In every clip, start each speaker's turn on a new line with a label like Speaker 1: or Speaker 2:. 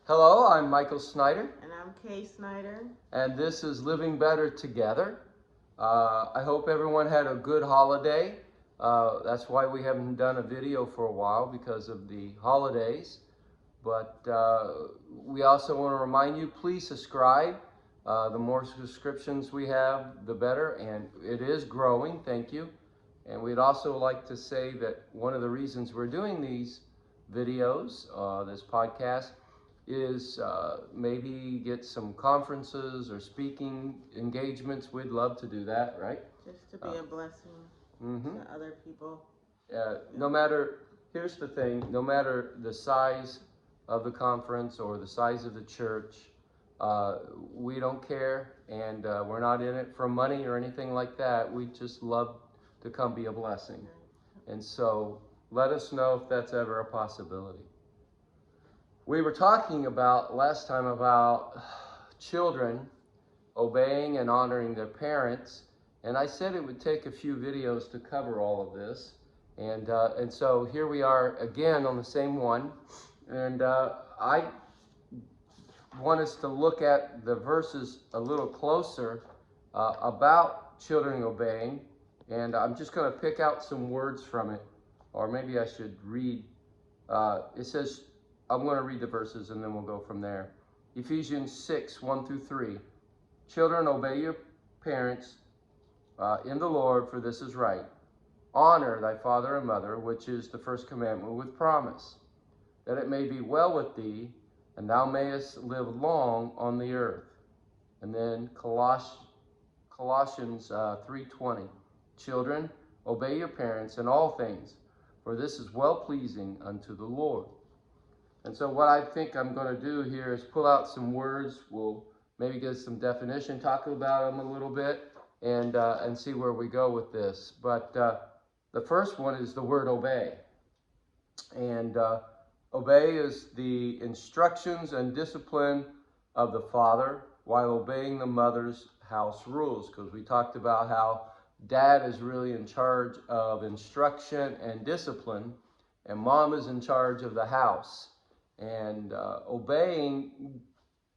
Speaker 1: Hello, I'm Michael Snyder.
Speaker 2: And I'm Kay Snyder.
Speaker 1: And this is Living Better Together. I hope everyone had a good holiday. That's why we haven't done a video for a while, because of the holidays. But we also want to remind you, please subscribe. The more subscriptions we have, the better. And it is growing, thank you. And we'd also like to say that one of the reasons we're doing these videos, this podcast, is maybe get some conferences or speaking engagements. We'd love to do that, right?
Speaker 2: Just to be a blessing to other people.
Speaker 1: No matter, here's the thing, no matter the size of the conference or the size of the church, we don't care, and we're not in it for money or anything like that. We just love to come be a blessing. And so let us know if that's ever a possibility. We were talking about last time about children obeying and honoring their parents, and I said it would take a few videos to cover all of this, and so here we are again on the same one, and I want us to look at the verses a little closer about children obeying, and I'm just going to pick out some words from it, or maybe I should read. It says, I'm going to read the verses and then we'll go from there. Ephesians 6, 1 through 3. Children, obey your parents in the Lord, for this is right. Honor thy father and mother, which is the first commandment with promise, that it may be well with thee, and thou mayest live long on the earth. And then Colossians 3:20. Children, obey your parents in all things, for this is well-pleasing unto the Lord. And so what I think I'm going to do here is pull out some words. We'll maybe get some definition, talk about them a little bit, and see where we go with this. But the first one is the word obey. And obey is the instructions and discipline of the father while obeying the mother's house rules. Because we talked about how dad is really in charge of instruction and discipline, and mom is in charge of the house. And obeying,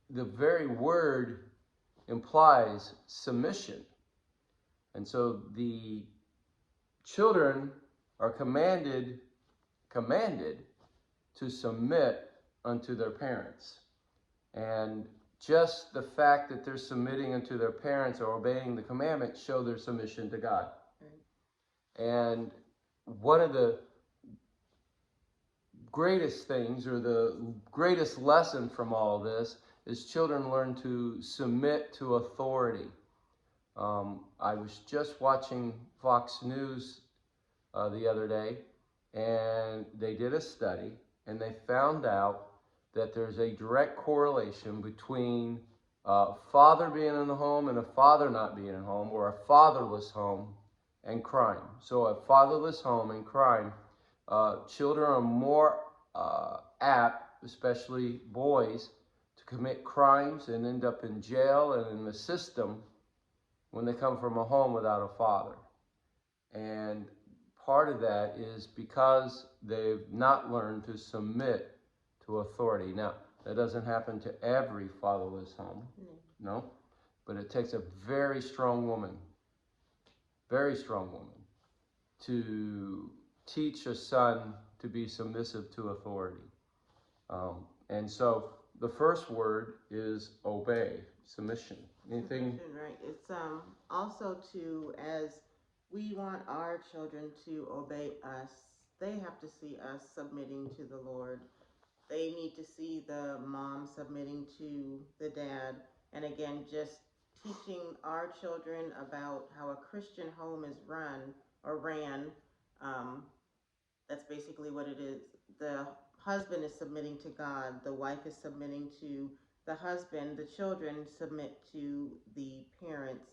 Speaker 1: the very word implies submission. And so the children are commanded to submit unto their parents. And just the fact that they're submitting unto their parents or obeying the commandments show their submission to God. And one of the greatest things, or the greatest lesson from all of this, is children learn to submit to authority. I was just watching Fox News the other day, and they did a study, and they found out that there's a direct correlation between a father being in the home and a father not being in home, or a fatherless home and crime. So a fatherless home and crime, children are more apt, especially boys, to commit crimes and end up in jail and in the system when they come from a home without a father. And part of that is because they've not learned to submit to authority. Now, that doesn't happen to every fatherless home, no, but it takes a very strong woman to teach a son to be submissive to authority. And so the first word is obey, submission. Anything?
Speaker 2: Right. It's also to, as we want our children to obey us, they have to see us submitting to the Lord. They need to see the mom submitting to the dad. And again, just teaching our children about how a Christian home is run or ran. That's basically what it is. The husband is submitting to God. The wife is submitting to the husband. The children submit to the parents.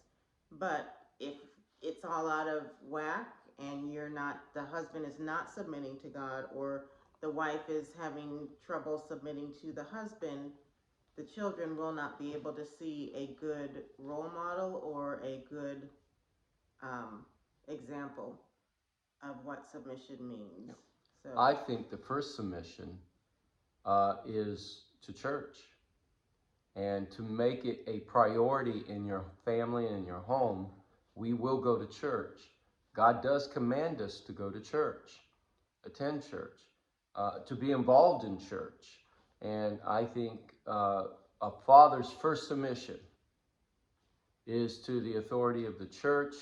Speaker 2: But if it's all out of whack and the husband is not submitting to God, or the wife is having trouble submitting to the husband, the children will not be able to see a good role model or a good example of what submission means. So
Speaker 1: I think the first submission is to church and to make it a priority in your family and your home. We will go to church. God does command us to go to church, attend church, to be involved in church. And I think a father's first submission is to the authority of the church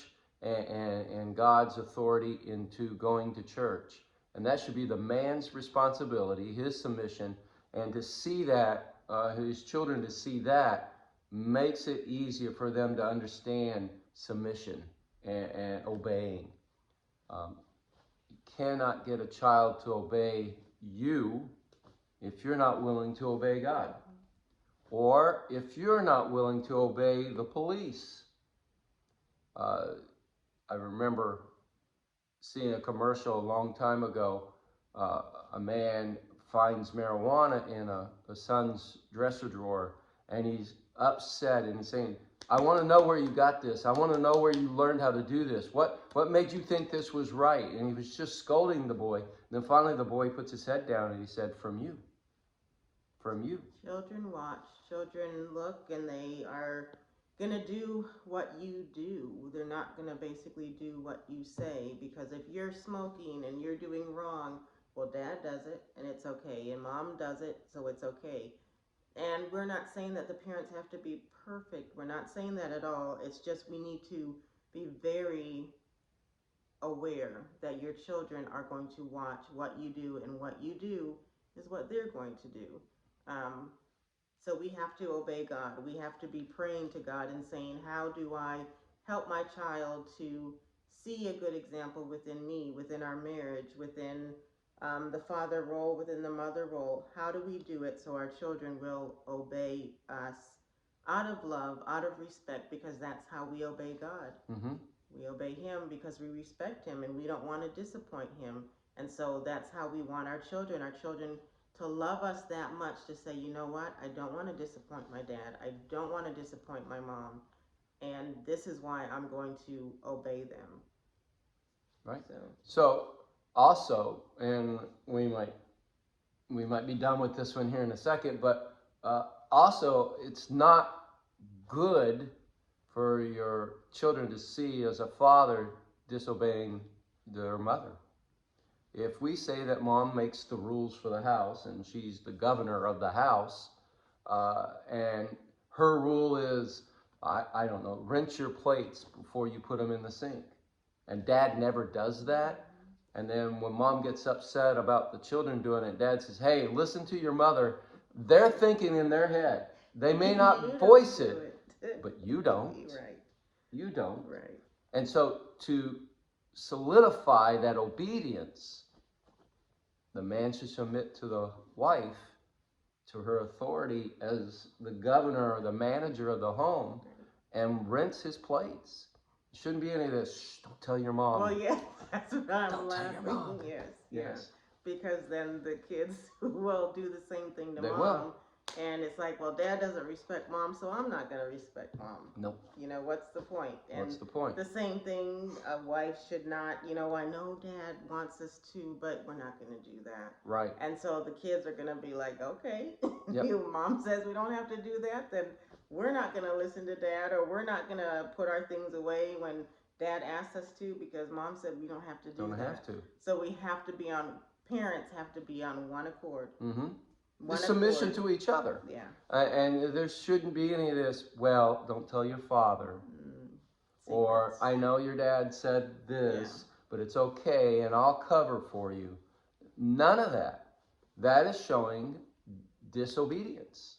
Speaker 1: and God's authority into going to church. And that should be the man's responsibility, his submission, and to see that, his children to see that, makes it easier for them to understand submission and obeying. You cannot get a child to obey you if you're not willing to obey God. Or if you're not willing to obey the police. I remember seeing a commercial a long time ago. A man finds marijuana in a son's dresser drawer, and he's upset and he's saying, I want to know where you got this. I want to know where you learned how to do this. What made you think this was right? And he was just scolding the boy. And then finally the boy puts his head down and he said, from you. From you.
Speaker 2: Children watch, children look, and they are going to do what you do. They're not going to basically do what you say, because if you're smoking and you're doing wrong, well, dad does it and it's okay, and mom does it, so it's okay. And we're not saying that the parents have to be perfect. We're not saying that at all. It's just we need to be very aware that your children are going to watch what you do, and what you do is what they're going to do. So we have to obey God. We have to be praying to God and saying, how do I help my child to see a good example within me, within our marriage, within the father role, within the mother role? How do we do it so our children will obey us out of love, out of respect, because that's how we obey God.
Speaker 1: Mm-hmm.
Speaker 2: We obey him because we respect him and we don't want to disappoint him. And so that's how we want our children to love us that much, to say, you know what, I don't want to disappoint my dad. I don't want to disappoint my mom. And this is why I'm going to obey them.
Speaker 1: Right. So also, and we might be done with this one here in a second, but also it's not good for your children to see as a father disobeying their mother. If we say that mom makes the rules for the house and she's the governor of the house, and her rule is, I don't know, rinse your plates before you put them in the sink, and dad never does that, and then when mom gets upset about the children doing it, dad says, hey, listen to your mother. They're thinking in their head. They may not voice it, but you don't.
Speaker 2: Right.
Speaker 1: You don't.
Speaker 2: Right.
Speaker 1: And so to solidify that obedience, the man should submit to the wife, to her authority as the governor or the manager of the home, and rinse his plates. There shouldn't be any of this, shh, don't tell your mom.
Speaker 2: Well, yes, that's what I'm
Speaker 1: Don't
Speaker 2: laughing.
Speaker 1: tell your mom.
Speaker 2: Yes.
Speaker 1: Yes.
Speaker 2: Because then the kids will do the same thing to
Speaker 1: They
Speaker 2: mom.
Speaker 1: will.
Speaker 2: And it's like, well, dad doesn't respect mom, so I'm not going to respect mom.
Speaker 1: Nope.
Speaker 2: You know, what's the point? And
Speaker 1: what's the point?
Speaker 2: The same thing, a wife should not, I know dad wants us to, but we're not going to do that.
Speaker 1: Right.
Speaker 2: And so the kids are going to be like, okay,
Speaker 1: Yep.
Speaker 2: Mom says we don't have to do that, then we're not going to listen to dad, or we're not going to put our things away when dad asks us to, because mom said we don't have to do that.
Speaker 1: Don't have to.
Speaker 2: So we have to be parents have to be on one accord.
Speaker 1: Mm-hmm. The submission to each other.
Speaker 2: Yeah.
Speaker 1: And there shouldn't be any of this, well, don't tell your father. Or, I know your dad said this, but it's okay, and I'll cover for you. None of that. That is showing disobedience.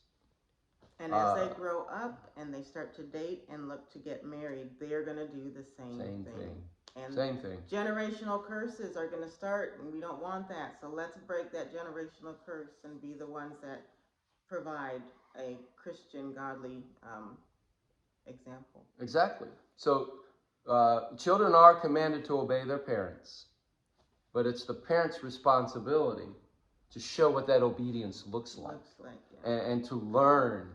Speaker 2: And as they grow up and they start to date and look to get married, they're going to do the same thing. And
Speaker 1: same thing.
Speaker 2: Generational curses are going to start, and we don't want that. So let's break that generational curse and be the ones that provide a Christian, godly example.
Speaker 1: Exactly. So children are commanded to obey their parents, but it's the parents' responsibility to show what that obedience looks like, and to learn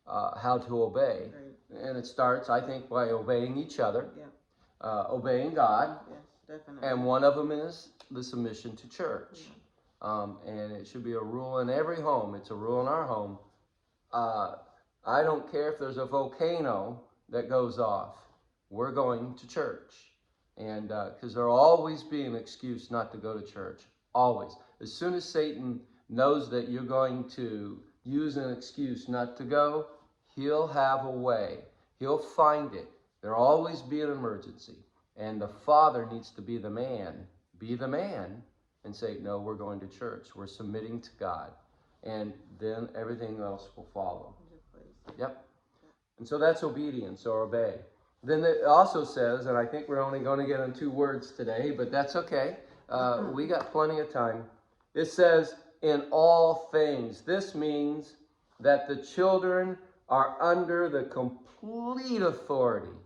Speaker 1: how to obey. Right. And it starts, I think, by obeying each other. Yeah. Obeying God.
Speaker 2: Yes, definitely.
Speaker 1: And one of them is the submission to church. and it should be a rule in every home. It's a rule in our home. Uh, I don't care if there's a volcano that goes off. We're going to church. And because there'll always be an excuse not to go to church. Always. As soon as Satan knows that you're going to use an excuse not to go, he'll have a way. He'll find it. There'll always be an emergency. And the father needs to be the man. Be the man and say, no, we're going to church. We're submitting to God. And then everything else will follow. Yep. And so that's obedience or obey. Then it also says, and I think we're only going to get on 2 words today, but that's okay. We got plenty of time. It says, in all things. This means that the children are under the complete authority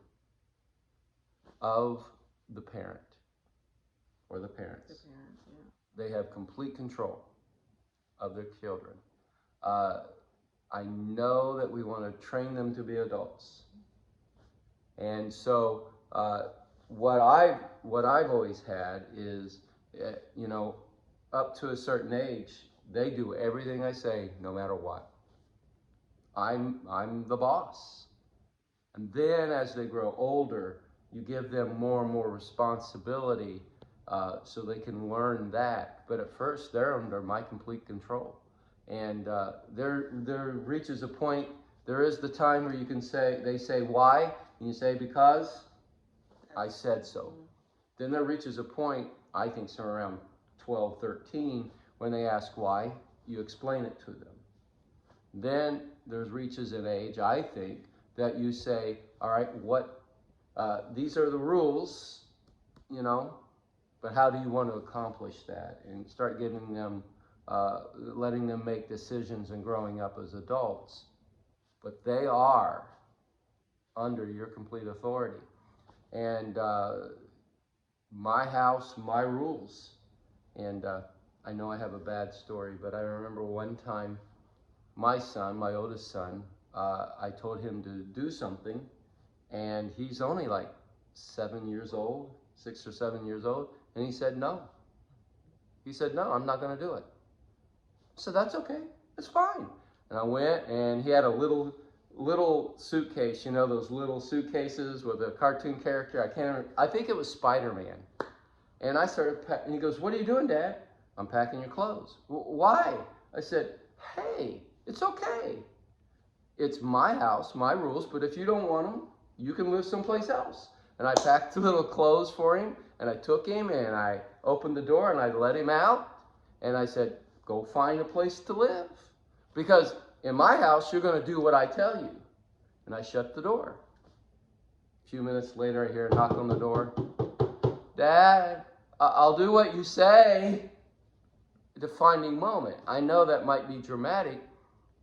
Speaker 1: of the parent or the parents.
Speaker 2: The parents, yeah.
Speaker 1: They have complete control of their children. I know that we want to train them to be adults. And so what I've always had is, up to a certain age, they do everything I say, no matter what. I'm the boss. And then as they grow older, you give them more and more responsibility so they can learn that. But at first, they're under my complete control. And there reaches a point, there is the time where you can say, they say, why? And you say, because I said so. Then there reaches a point, I think somewhere around 12, 13, when they ask why, you explain it to them. Then there's reaches an age, I think, that you say, all right, these are the rules, but how do you want to accomplish that? And start giving them, letting them make decisions and growing up as adults. But they are under your complete authority. And my house, my rules. And I know I have a bad story, but I remember one time my son, my oldest son, I told him to do something, and he's only like 7 years old, 6 or 7 years old, and he said no. He said, no, I'm not going to do it. I said, that's okay, it's fine. And I went, and he had a little suitcase, those little suitcases with a cartoon character. I think it was Spider-Man. And I started and he goes, what are you doing, Dad? I'm packing your clothes. Why? I said, hey, it's okay. It's my house, my rules, but if you don't want them, you can live someplace else. And I packed the little clothes for him, and I took him, and I opened the door, and I let him out, and I said, go find a place to live. Because in my house, you're going to do what I tell you. And I shut the door. A few minutes later, I hear a knock on the door. Dad, I'll do what you say. Defining moment. I know that might be dramatic,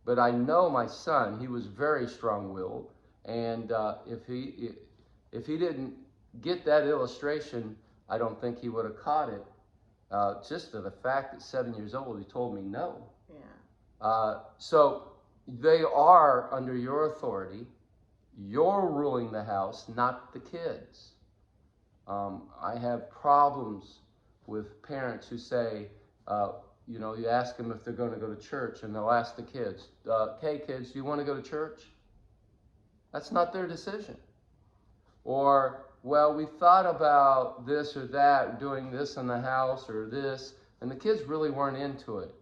Speaker 1: but I know my son, he was very strong-willed. And if he didn't get that illustration, I don't think he would have caught it. Just to the fact that 7 years old, he told me no.
Speaker 2: Yeah.
Speaker 1: So they are under your authority. You're ruling the house, not the kids. I have problems with parents who say, you ask them if they're going to go to church, and they'll ask the kids, hey kids, do you want to go to church? That's not their decision. Or, well, we thought about this or that, doing this in the house or this, and the kids really weren't into it.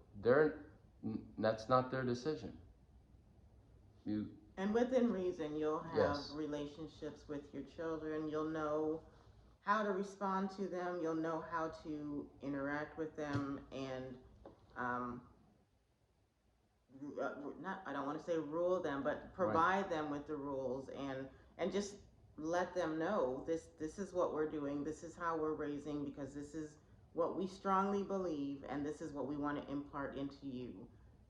Speaker 1: That's not their decision.
Speaker 2: And within reason, you'll have
Speaker 1: Yes.
Speaker 2: relationships with your children. You'll know how to respond to them. You'll know how to interact with them, and I don't want to say rule them, but provide them with the rules, and just let them know this is what we're doing. This is how we're raising, because this is what we strongly believe, and this is what we want to impart into you.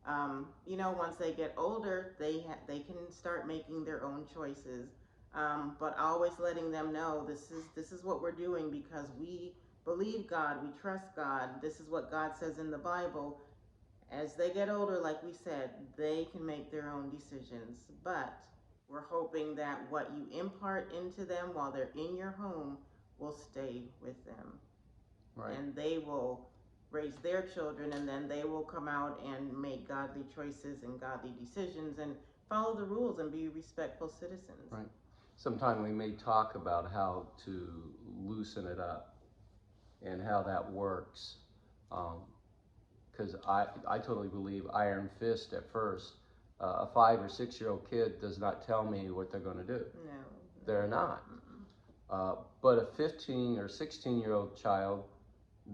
Speaker 2: Once they get older, they can start making their own choices. But always letting them know this is what we're doing because we believe God, we trust God. This is what God says in the Bible. As they get older, like we said, they can make their own decisions. But we're hoping that what you impart into them while they're in your home will stay with them.
Speaker 1: Right.
Speaker 2: And they will raise their children, and then they will come out and make godly choices and godly decisions and follow the rules and be respectful citizens.
Speaker 1: Right. Sometime we may talk about how to loosen it up and how that works. Because I totally believe iron fist at first. A 5 or 6 year old kid does not tell me what they're going to do.
Speaker 2: No.
Speaker 1: They're not. But a 15 or 16-year-old child,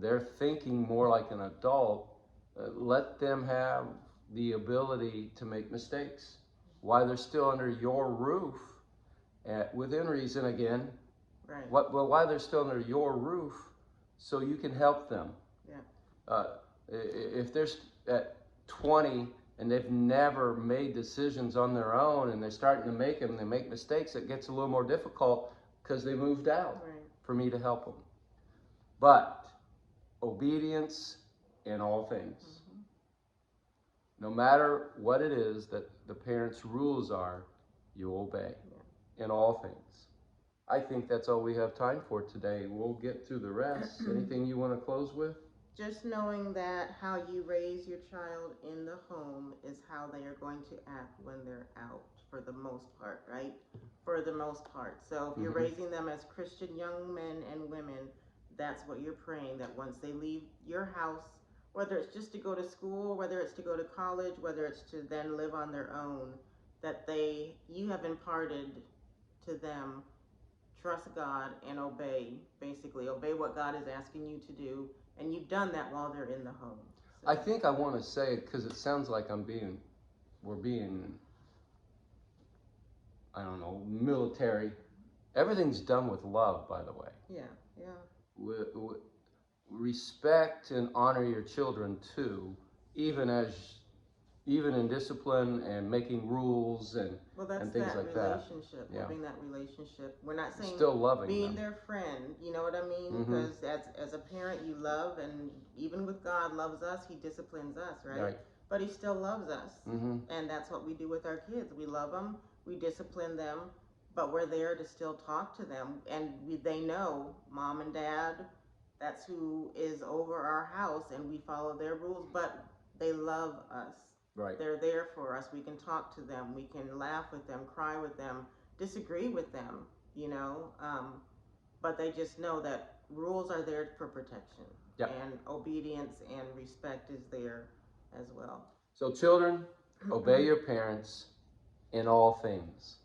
Speaker 1: they're thinking more like an adult. Let them have the ability to make mistakes while they're still under your roof, within reason again.
Speaker 2: Right.
Speaker 1: While they're still under your roof, so you can help them.
Speaker 2: Yeah.
Speaker 1: If they're at 20 and they've never made decisions on their own and they're starting to make them and they make mistakes, it gets a little more difficult because they moved out for me to help them. But obedience in all things. No matter what it is that the parents' rules are, you obey in all things. I think that's all we have time for today. We'll get through the rest. Anything you want to close with?
Speaker 2: Just knowing that how you raise your child in the home is how they are going to act when they're out, for the most part, right? For the most part. So if you're raising them as Christian young men and women, that's what you're praying, that once they leave your house, whether it's just to go to school, whether it's to go to college, whether it's to then live on their own, that you have imparted to them, trust God and obey, basically. Obey what God is asking you to do. And you've done that while they're in the home. So.
Speaker 1: I think I want to say, because it sounds like we're being, I don't know, military. Everything's done with love, by the way.
Speaker 2: Yeah.
Speaker 1: Respect and honor your children too, even in discipline and making rules and things like that.
Speaker 2: Having that relationship. We're not saying
Speaker 1: still loving
Speaker 2: being
Speaker 1: them.
Speaker 2: Their friend. You know what I mean? Because as a parent, you love, and even with God loves us, He disciplines us, right? But He still loves us, and that's what we do with our kids. We love them, we discipline them, but we're there to still talk to them, and they know mom and dad. That's who is over our house, and we follow their rules, but they love us.
Speaker 1: Right.
Speaker 2: They're there for us. We can talk to them. We can laugh with them, cry with them, disagree with them, but they just know that rules are there for protection. And obedience and respect is there as well.
Speaker 1: So children, obey your parents in all things.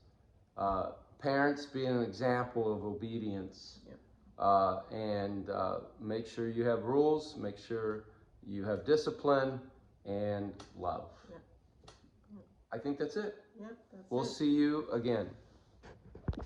Speaker 1: Parents being an example of obedience. And make sure you have rules, make sure you have discipline and love. I think that's it.
Speaker 2: Yep, that's
Speaker 1: we'll
Speaker 2: it.
Speaker 1: see you again.